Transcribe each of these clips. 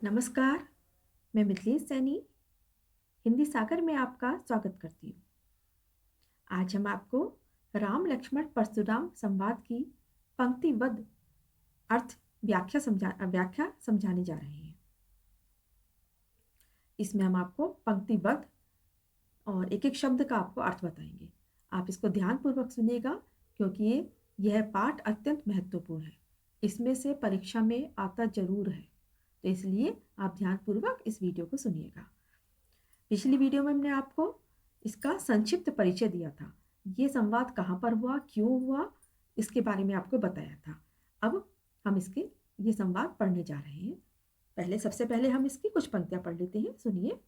नमस्कार, मैं मिथिलेश सैनी हिंदी सागर में आपका स्वागत करती हूँ। आज हम आपको राम लक्ष्मण परशुराम संवाद की पंक्तिबद्ध अर्थ व्याख्या समझाने जा रहे हैं। इसमें हम आपको पंक्तिबद्ध और एक-एक शब्द का आपको अर्थ बताएंगे। आप इसको ध्यानपूर्वक सुनिएगा क्योंकि यह पाठ अत्यंत महत्वपूर्ण है। इसमें से परीक्षा में आता ज़रूर है, तो इसलिए आप ध्यानपूर्वक इस वीडियो को सुनिएगा। पिछली वीडियो में हमने आपको इसका संक्षिप्त परिचय दिया था। ये संवाद कहाँ पर हुआ, क्यों हुआ, इसके बारे में आपको बताया था। अब हम ये संवाद पढ़ने जा रहे हैं। सबसे पहले हम इसकी कुछ पंक्तियाँ पढ़ लेते हैं, सुनिए।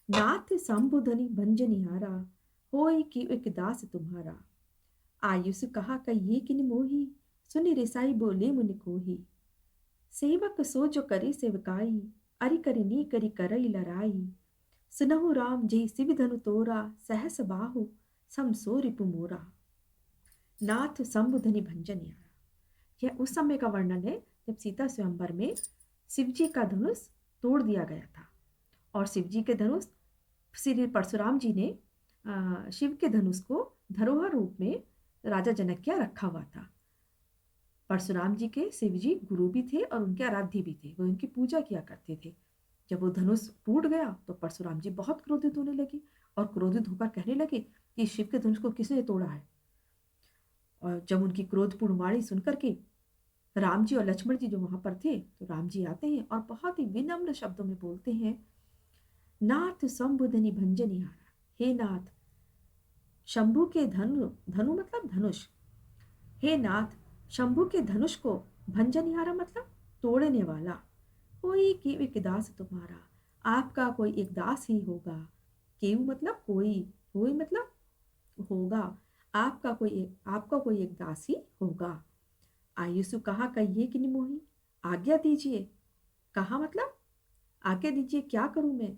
नाथ संबुधनि भंजनिहारा, होय कि एक दास तुम्हारा। आयुष कहा कहिए किन मोही, सुनि रिसाई बोले मुनि कोही। सेवक सो जो करे सेवकाई, अरि करिनी करी करई लराई। सुनहु राम जय सिवि धनु तोरा, सहस बाहु सम सो रिपु मोरा। नाथ संबुधनि भंजनिहारा, यह उस समय का वर्णन है जब सीता स्वयंवर में शिवजी का धनुष तोड़ दिया गया था और शिवजी के धनुष श्री परशुराम जी ने शिव के धनुष को धरोहर रूप में राजा जनक के यहाँ रखा हुआ था। परशुराम जी के शिवजी गुरु भी थे और उनके आराध्य भी थे, वो उनकी पूजा किया करते थे। जब वो धनुष टूट गया तो परशुराम जी बहुत क्रोधित होने लगे और क्रोधित होकर कहने लगे कि शिव के धनुष को किसने तोड़ा है। और जब उनकी क्रोधपूर्ण वाणी सुनकर के राम जी और लक्ष्मण जी जो वहां पर थे, तो राम जी आते हैं और बहुत ही विनम्र शब्दों में बोलते हैं, नाथ संबुधनि भंजनिहारा, हे नाथ शंभु के धनु मतलब धनुष, हे नाथ शंभु के धनुष को भंजनिहारा मतलब तोड़ने वाला। कोई केव एक दास तुम्हारा, आपका कोई एक दास ही होगा। केव मतलब कोई, कोई मतलब होगा, आपका कोई एक दास ही होगा। आयुषु कहा कहिए कि निमोही, आज्ञा दीजिए। कहा मतलब आज्ञा दीजिए, क्या करूं मैं।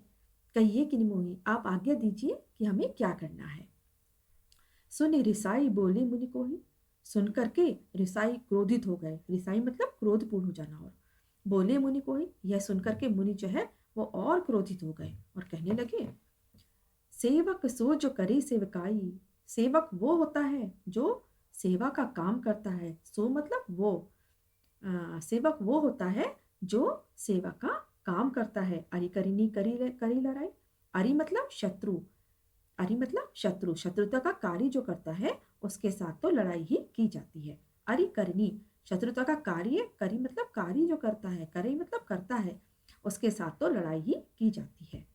कहिए कि निमोही, आप आज्ञा दीजिए कि हमें क्या करना है। सुनि रिसाई बोले मुनि को ही, सुन करके रिसाई क्रोधित हो गए। रिसाई मतलब क्रोधपूर्ण हो जाना। और बोले मुनि को ही, यह सुनकर के मुनि जो है वो और क्रोधित हो गए और कहने लगे, सेवक सो जो करे सेवकाई, सेवक वो होता है जो सेवा का काम करता है। सो मतलब वो, सेवक वो होता है जो सेवा का काम करता है। अरि करिनी करी लड़ाई, अरि मतलब शत्रु, अरि मतलब शत्रु, शत्रुता का कार्य जो करता है उसके साथ तो लड़ाई ही की जाती है। अरि करनी शत्रुता का कार्य, करी मतलब कार्य जो करता है, करे मतलब करता है, उसके साथ तो लड़ाई ही की जाती है।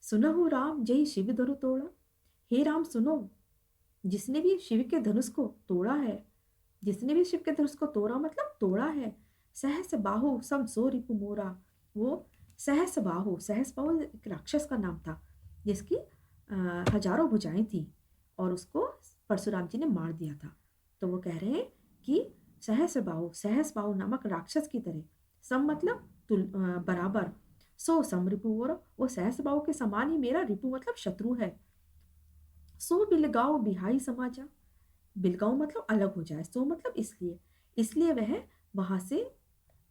सुनहु राम जय शिव धनु तोड़ा, हे राम सुनो, जिसने भी शिव के धनुष को तोड़ा है, जिसने भी शिव के धनुष को तोड़ा मतलब तोड़ा है। सहस बाहु सम सो रिपु मोरा, वो सहस बाहु एक राक्षस का नाम था जिसकी हजारों भुजाएं थी और उसको परशुराम जी ने मार दिया था। तो वो कह रहे हैं कि सहस बाहु नामक राक्षस की तरह, सम मतलब बराबर, सो सम रिपु, वो सहस बाहु के समान ही मेरा रिपु मतलब शत्रु है। सो बिलगाओ बिहाई समाजा, बिलगाओ मतलब अलग हो जाए, सो मतलब इसलिए, इसलिए वह वहां से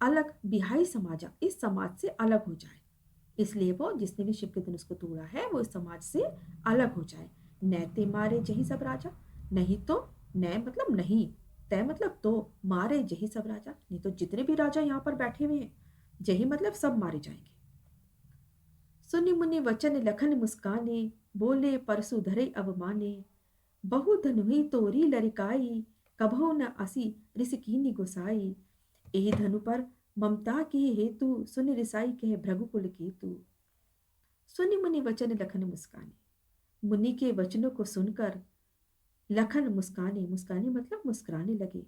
अलग, बिहाई समाजा इस समाज से अलग हो जाए, इसलिए वो जिसने भी शिव के धनुष को तोड़ा है वो इस समाज से अलग हो जाए। नैते मारे जही सब राजा, नहीं तो, नय मतलब नहीं, तय मतलब तो, मारे जही सब राजा, नहीं तो जितने भी राजा यहाँ पर बैठे हुए हैं, जही मतलब सब मारे जाएंगे। सुनि मुनि वचन लखन मुस्काने, बोले परसु धरे अवमाने। बहु धनुहि तोरी लरिकाई, कभो न असी ऋषि कीनि गोसाई। एहि धनु पर ममता की हेतु, सुनि रिसाई कहे भृगुकुल केतु। सुनि मुनि वचन लखन मुस्काने, मुनि के वचनों को सुनकर लखन मुस्काने, मुस्काने मतलब मुस्कुराने लगे।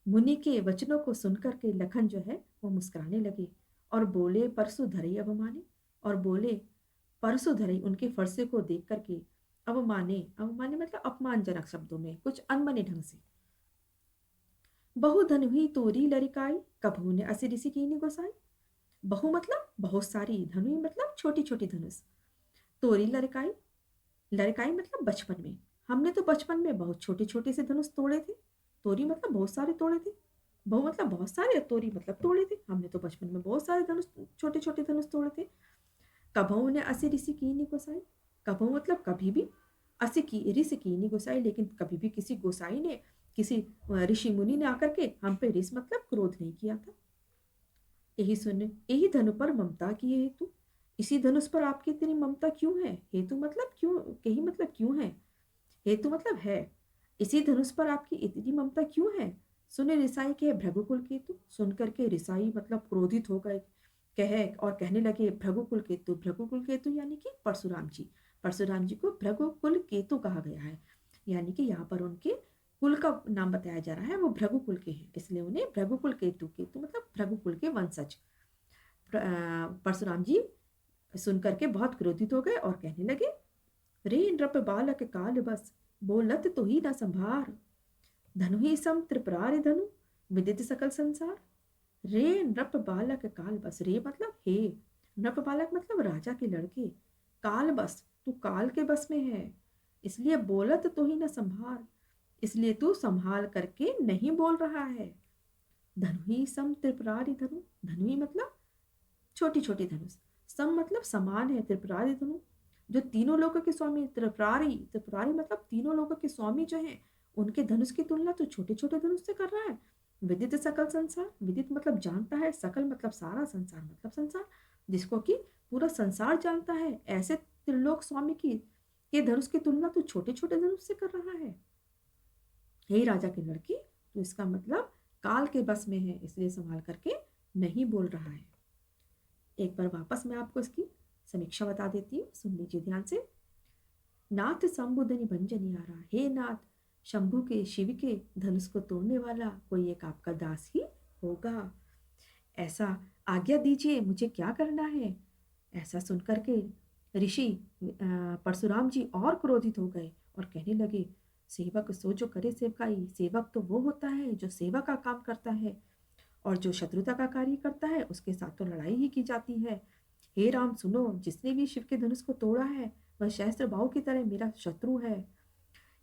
मुनि के वचनों को सुनकर के लखन जो है वो मुस्कुराने लगे और बोले परसु धरे अवमाने, और बोले परसु धरे उनके फरसे को देख करके, अवमाने, अवमाने मतलब अपमानजनक शब्दों में, कुछ अनबने ढंग से। बहु धन हुई तोरी लरिकाई, कभू ने असी ऋषि कीनी गोसाई। बहु मतलब बहुत सारी, धनुई मतलब छोटी छोटी धनुष, तोरी लड़काई, लड़काई मतलब बचपन में, हमने तो बचपन में बहुत छोटे छोटे से धनुष तोड़े थे। तोरी मतलब बहुत सारे तोड़े थे। बहु मतलब बहुत सारे, तोरी मतलब तोड़े थे, हमने तो बचपन में बहुत सारे धनुष, छोटे छोटे धनुष तोड़े थे। कभऊ ने असी ऋषि कीनी गोसाई, कभऊ मतलब कभी भी, असी की ऋषि कीनी गोसाई, लेकिन कभी भी किसी गोसाई ने, किसी ऋषि मुनि ने आकर के हम पे ऋष मतलब क्रोध नहीं किया था। यही सुन, यही धनु पर ममता की हेतु, इसी धनुष पर आपकी इतनी ममता क्यों है? हेतु मतलब क्यों, यही मतलब क्यों है, हेतु मतलब है। इसी धनुष पर आपकी इतनी ममता क्यों है? सुने रिसाई के भृगुकुल केतु, सुनकर के रिसाई मतलब क्रोधित हो गए, कहे और कहने लगे भृगुकुल केतु, भृगुकुल केतु यानी कि परशुराम जी, परशुराम जी को भृगुकुल केतु कहा गया है, यानी कि यहाँ पर उनके कुल का नाम बताया जा रहा है, वो भृगुकुल के हैं, इसलिए उन्हें भृगुकुल केतु, केतु मतलब भृगुकुल के वंशज। परशुराम जी सुनकर के बहुत क्रोधित हो गए और कहने लगे, रे नृप बालक काल बस, बोलत तो ही न संभार, धनु ही सम त्रिपुरारि धनु, विदित सकल संसार। रे नृप बालक काल बस, रे मतलब हे, नृप बालक मतलब राजा के लड़के, काल बस तू काल के बस में है, इसलिए बोलत तो ही न संभार, इसलिए तू संभाल करके नहीं बोल रहा है। धनु ही सम त्रिपुरारि धनु, धनु ही मतलब छोटी छोटी धनुष, सम मतलब समान है, त्रिपुरारि धनु जो तीनों लोगों के स्वामी, त्रिपुरारी, त्रिपुरारी मतलब तीनों लोगों के स्वामी जो हैं, उनके धनुष की तुलना तो छोटे छोटे धनुष से कर रहा है। विदित सकल संसार, विदित मतलब जानता है, सकल मतलब सारा, संसार मतलब संसार, जिसको कि पूरा संसार जानता है, ऐसे त्रिलोक स्वामी की के धनुष की तुलना तो छोटे छोटे धनुष से कर रहा है। हे राजा के लड़की, तो इसका मतलब काल के बस में है, इसलिए संभाल करके नहीं बोल रहा है। एक बार वापस मैं आपको इसकी समीक्षा बता देती हूँ, सुन लीजिए ध्यान से। नाथ शंभु निभंजनी आ रहा, हे नाथ, शंभु के शिव के धनुष को तोड़ने वाला कोई एक आपका दास ही होगा, ऐसा आज्ञा दीजिए, मुझे क्या करना है। ऐसा सुनकर के ऋषि परशुराम जी और क्रोधित हो गए और कहने लगे, सेवक सो जो करे सेवकाई, सेवक तो वो होता है जो सेवा का काम करता है, और जो शत्रुता का कार्य करता है उसके साथ तो लड़ाई ही की जाती है। हे राम सुनो, जिसने भी शिव के धनुष को तोड़ा है वह सहस्त्र बाहु की तरह मेरा शत्रु है,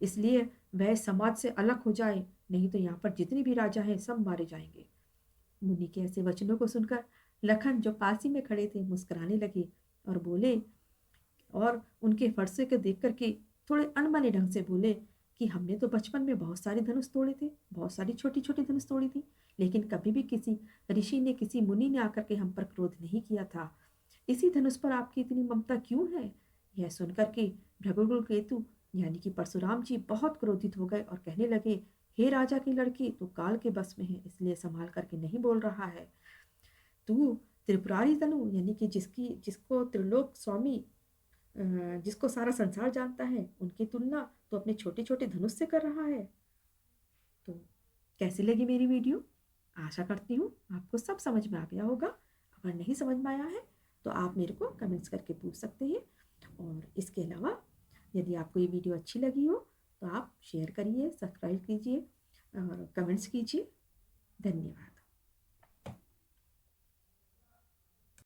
इसलिए वह समाज से अलग हो जाए, नहीं तो यहाँ पर जितने भी राजा हैं सब मारे जाएंगे। मुनि के ऐसे वचनों को सुनकर लखन जो पास ही में खड़े थे मुस्कुराने लगे और बोले, और उनके फरसे को देख करके थोड़े अनबने ढंग से बोले कि हमने तो बचपन में बहुत सारे धनुष तोड़े थे, बहुत सारी छोटी छोटी धनुष तोड़ी थी, लेकिन कभी भी किसी ऋषि ने, किसी मुनि ने आकर के हम पर क्रोध नहीं किया था। इसी धनुष पर आपकी इतनी ममता क्यों है? यह सुनकर के भृगुकुल केतु यानी कि परशुराम जी बहुत क्रोधित हो गए और कहने लगे, हे राजा की लड़की, तू काल के बस में है, इसलिए संभाल करके नहीं बोल रहा है। तू त्रिपुरारी तनु यानी कि जिसको त्रिलोक स्वामी, जिसको सारा संसार जानता है, उनकी तुलना तो अपने छोटे छोटे धनुष से कर रहा है। तो कैसी लगी मेरी वीडियो? आशा करती हूँ आपको सब समझ में आ गया होगा। अगर नहीं समझ में आया है तो आप मेरे को कमेंट्स करके पूछ सकते हैं, और इसके अलावा यदि आपको ये वीडियो अच्छी लगी हो तो आप शेयर करिए, सब्सक्राइब कीजिए और कमेंट्स कीजिए। धन्यवाद।